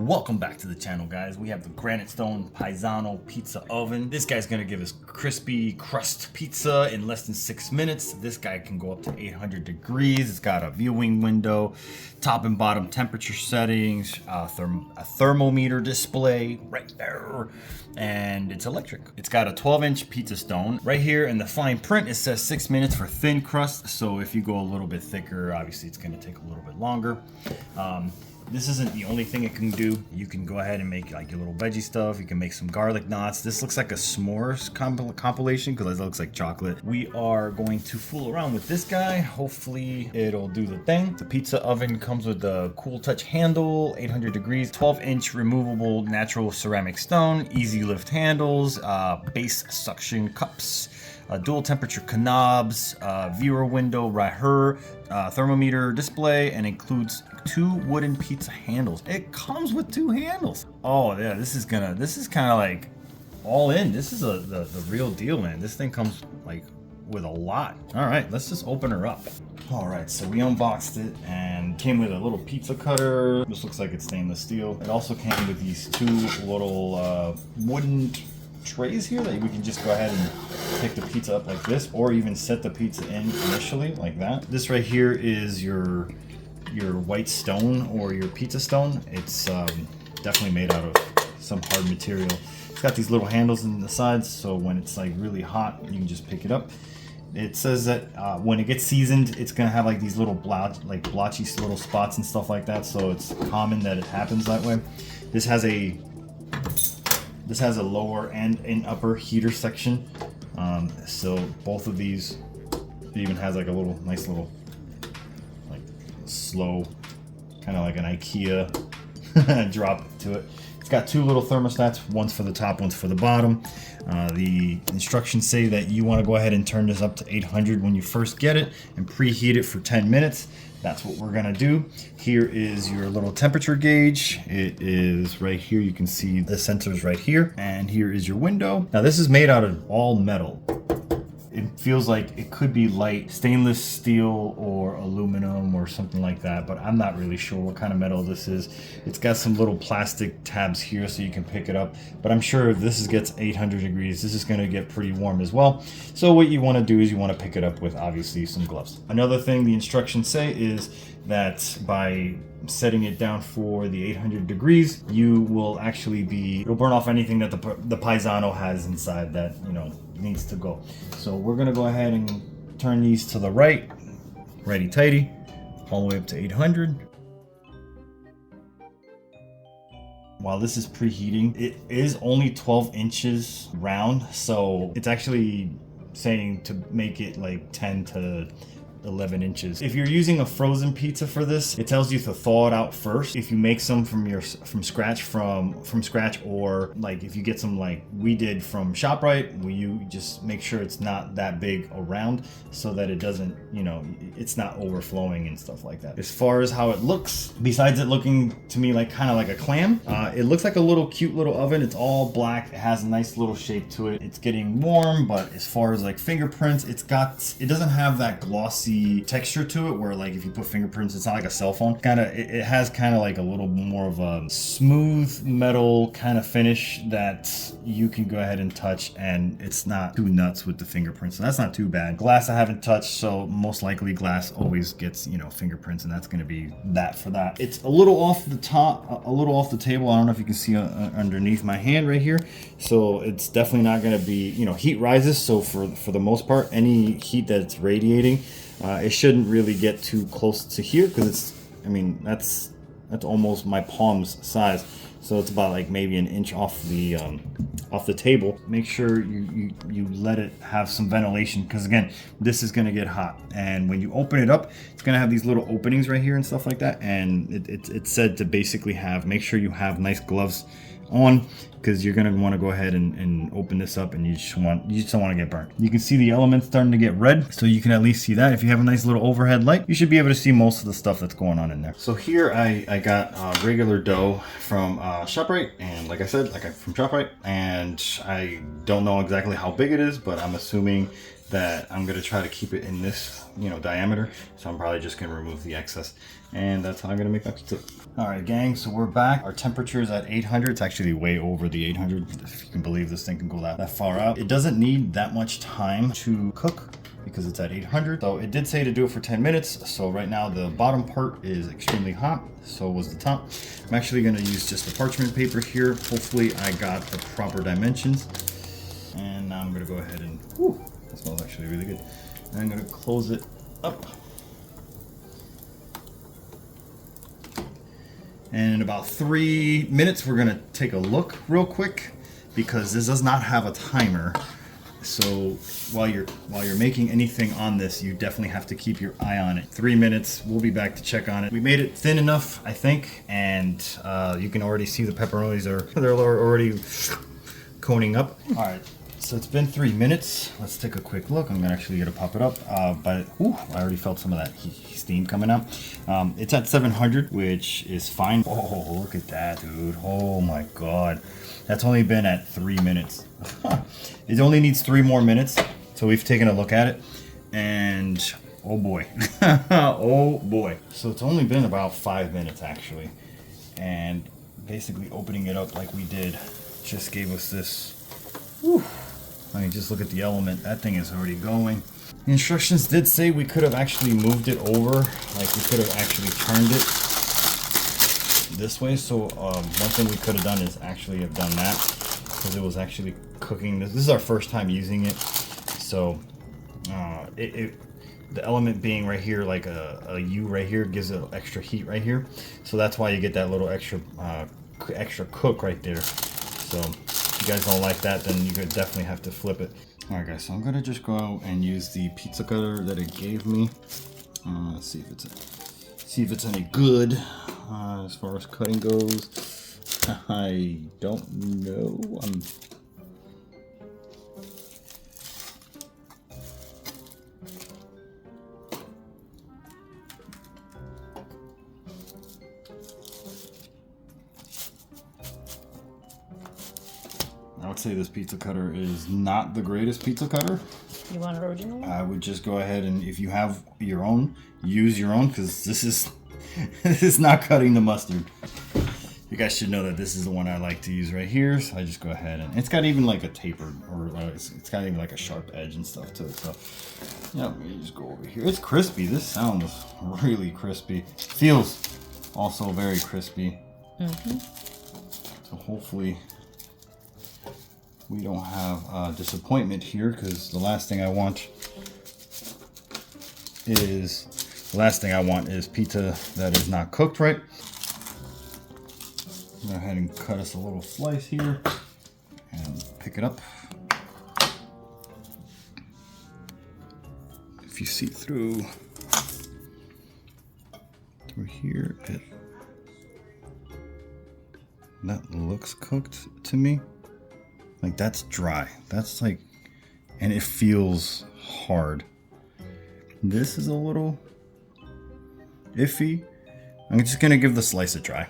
Welcome back to the channel, guys. We have the Granitestone PieZano pizza oven. This guy's gonna give us crispy crust pizza in less than 6 minutes. This guy can go up to 800 degrees. It's got a viewing window, top and bottom temperature settings, a thermometer display right there, and it's electric. It's got a 12-inch pizza stone. Right here in the fine print, it says 6 minutes for thin crust. So if you go a little bit thicker, obviously it's gonna take a little bit longer. This isn't the only thing it can do. You can go ahead and make like your little veggie stuff. You can make some garlic knots. This looks like a s'mores compilation because it looks like chocolate. We are going to fool around with this guy. Hopefully it'll do the thing. The pizza oven comes with a cool touch handle, 800 degrees, 12-inch removable natural ceramic stone, easy lift handles, base suction cups, dual temperature knobs, viewer window right here, thermometer display, and includes 2 wooden pizza handles. It comes with 2 handles. Oh yeah, this is kind of like all in. This is the real deal, man. This thing comes like with a lot. All right, let's just open her up. All right, so we unboxed it and came with a little pizza cutter. This looks like it's stainless steel. It also came with these 2 little wooden trays here that we can just go ahead and pick the pizza up like this, or even set the pizza in initially like that. This right here is your white stone or your pizza stone. It's definitely made out of some hard material. It's got these little handles in the sides, so when it's like really hot, you can just pick it up. It says that when it gets seasoned, it's gonna have like these little blotchy little spots and stuff like that, so it's common that it happens that way. This has a lower and an upper heater section, so both of these, it even has like a little nice little like slow, kind of like an IKEA drop to it. It's got 2 little thermostats, one's for the top, one's for the bottom. The instructions say that you want to go ahead and turn this up to 800 when you first get it and preheat it for 10 minutes. That's what we're gonna do. Here is your little temperature gauge. It is right here. You can see the sensors right here. And here is your window. Now this is made out of all metal. It feels like it could be light stainless steel or aluminum or something like that, but I'm not really sure what kind of metal this is. It's got some little plastic tabs here so you can pick it up, but I'm sure if this gets 800 degrees, this is gonna get pretty warm as well. So what you wanna do is you wanna pick it up with obviously some gloves. Another thing the instructions say is that by setting it down for the 800 degrees, you will actually it'll burn off anything that the PieZano has inside that, you know, needs to go. So we're gonna go ahead and turn these to the right, righty tighty, all the way up to 800. While this is preheating, it is only 12 inches round, so it's actually saying to make it like 10 to 11 inches. If you're using a frozen pizza for this, it tells you to thaw it out first. If you make some from scratch, or like if you get some like we did from ShopRite, where you just make sure it's not that big around so that it doesn't, you know, it's not overflowing and stuff like that. As far as how it looks, besides it looking to me like kind of like a clam, it looks like a cute little oven. It's all black. It has a nice little shape to it. It's getting warm, but as far as like fingerprints, it doesn't have that glossy texture to it where like if you put fingerprints, it's not like a cell phone. It has kind of like a little more of a smooth metal kind of finish that you can go ahead and touch, and it's not too nuts with the fingerprints, so that's not too bad. Glass I haven't touched, so most likely glass always gets, you know, fingerprints, and that's going to be that for that. It's a little off the top, a little off the table. I don't know if you can see underneath my hand right here, so it's definitely not going to be, you know, heat rises, so for the most part, any heat that's radiating, it shouldn't really get too close to here, because it's, I mean, that's almost my palm's size, so it's about like maybe an inch off the table. Make sure you let it have some ventilation, because again, this is going to get hot, and when you open it up, it's going to have these little openings right here and stuff like that, and it's said to basically make sure you have nice gloves on, because you're going to want to go ahead and open this up, and you just don't want to get burnt. You can see the elements starting to get red, so you can at least see that. If you have a nice little overhead light, you should be able to see most of the stuff that's going on in there. So here I got regular dough from ShopRite, and like I said, from ShopRite, and I don't know exactly how big it is, but I'm assuming that I'm going to try to keep it in this, you know, diameter, so I'm probably just going to remove the excess. And that's how I'm gonna make my pizza. All right, gang, so we're back. Our temperature is at 800. It's actually way over the 800, if you can believe this thing can go that far out. It doesn't need that much time to cook because it's at 800. So it did say to do it for 10 minutes. So right now the bottom part is extremely hot. So was the top. I'm actually gonna use just the parchment paper here. Hopefully I got the proper dimensions. And now I'm gonna go ahead and, whew, that smells actually really good. And I'm gonna close it up. And in about 3 minutes, we're gonna take a look real quick because this does not have a timer. So while you're making anything on this, you definitely have to keep your eye on it. 3 minutes, we'll be back to check on it. We made it thin enough, I think, and you can already see the pepperonis they're already coning up. All right, so it's been 3 minutes. Let's take a quick look. I'm actually gonna pop it up, but whew, I already felt some of that steam coming out. It's at 700, which is fine. Oh, look at that, dude. Oh my God. That's only been at 3 minutes. It only needs 3 more minutes. So we've taken a look at it and oh boy. Oh boy. So it's only been about 5 minutes actually. And basically opening it up like we did just gave us this. Whew. I mean, just look at the element. That thing is already going. The instructions did say we could have actually moved it over. Like we could have actually turned it this way. So one thing we could have done is actually have done that because it was actually cooking. This is our first time using it. So the element being right here, like a U right here, gives it extra heat right here. So that's why you get that little extra cook right there. So if you guys don't like that, then you could definitely have to flip it. All right, guys, so I'm gonna just go and use the pizza cutter that it gave me. Let's see if it's any good as far as cutting goes. I don't know. I would say this pizza cutter is not the greatest pizza cutter. You want an original one? I would just go ahead and if you have your own, use your own because this is this is not cutting the mustard. You guys should know that this is the one I like to use right here. So I just go ahead and it's got even like a tapered or it's got even like a sharp edge and stuff to it. So yeah, you just go over here. It's crispy. This sounds really crispy. Feels also very crispy. Mm-hmm. So hopefully we don't have disappointment here because the last thing I want is pizza that is not cooked right. Go ahead and cut us a little slice here and pick it up. If you see through here, that looks cooked to me. Like that's dry. That's like, and it feels hard. This is a little iffy. I'm just gonna give the slice a try.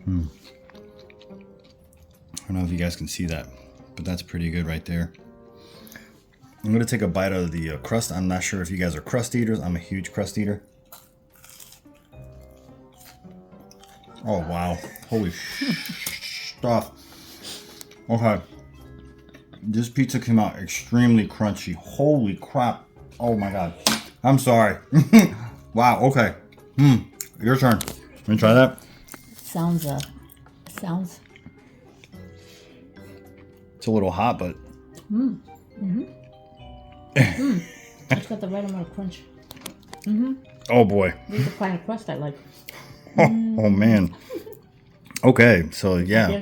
I don't know if you guys can see that, but that's pretty good right there. I'm gonna take a bite out of the crust. I'm not sure if you guys are crust eaters. I'm a huge crust eater. Oh wow, holy stuff. Okay, this pizza came out extremely crunchy. Holy crap. Oh my God, I'm sorry. Wow, okay. Your turn. Let me try that. Sounds it's a little hot, but it's got the right amount of crunch. Oh boy. This is the kind of crust I like. Oh man. Okay, so yeah.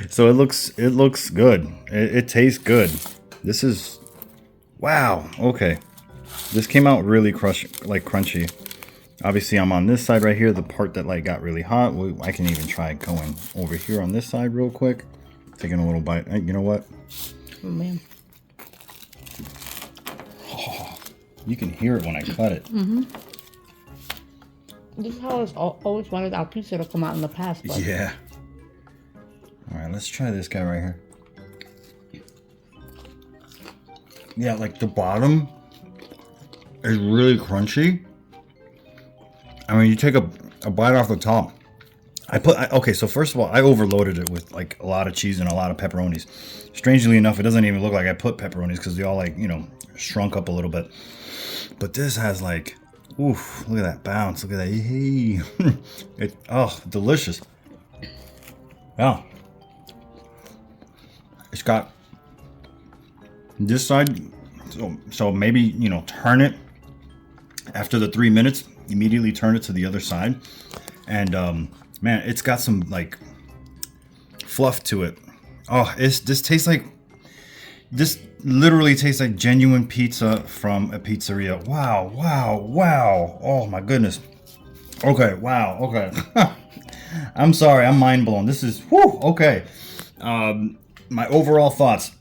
So it looks good. It tastes good. This is wow. Okay, this came out really crunchy. Obviously, I'm on this side right here, the part that like got really hot. I can even try going over here on this side real quick. Taking a little bite. You know what? Oh man. Oh, you can hear it when I cut it. This is how I've always wanted our pizza to come out in the past. But Yeah. let's try this guy right here. Yeah, like the bottom is really crunchy. I mean, you take a bite off the top. Okay, so first of all, I overloaded it with like a lot of cheese and a lot of pepperonis. Strangely enough, it doesn't even look like I put pepperonis because they all like, you know, shrunk up a little bit. But this has like, oof, look at that bounce. Look at that. Oh, delicious. Yeah. It's got this side, so maybe, you know, turn it after the 3 minutes, immediately turn it to the other side. And man, it's got some like fluff to it. Oh, this tastes like, this literally tastes like genuine pizza from a pizzeria. Wow, wow, wow. Oh my goodness. Okay, wow, okay. I'm sorry, I'm mind blown. This is, whew, okay. My overall thoughts.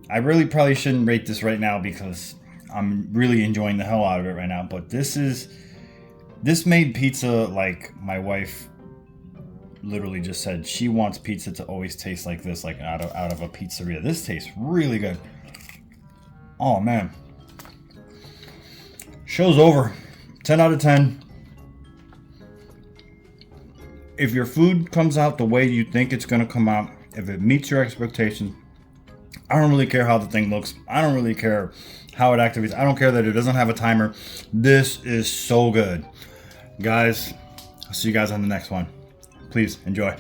I really probably shouldn't rate this right now because I'm really enjoying the hell out of it right now. But this made pizza like my wife literally just said she wants pizza to always taste like this, like out of a pizzeria. This tastes really good. Oh man. Show's over. 10 out of 10. If your food comes out the way you think it's gonna come out, if it meets your expectations, I don't really care how the thing looks. I don't really care how it activates. I don't care that it doesn't have a timer. This is so good. Guys, I'll see you guys on the next one. Please enjoy.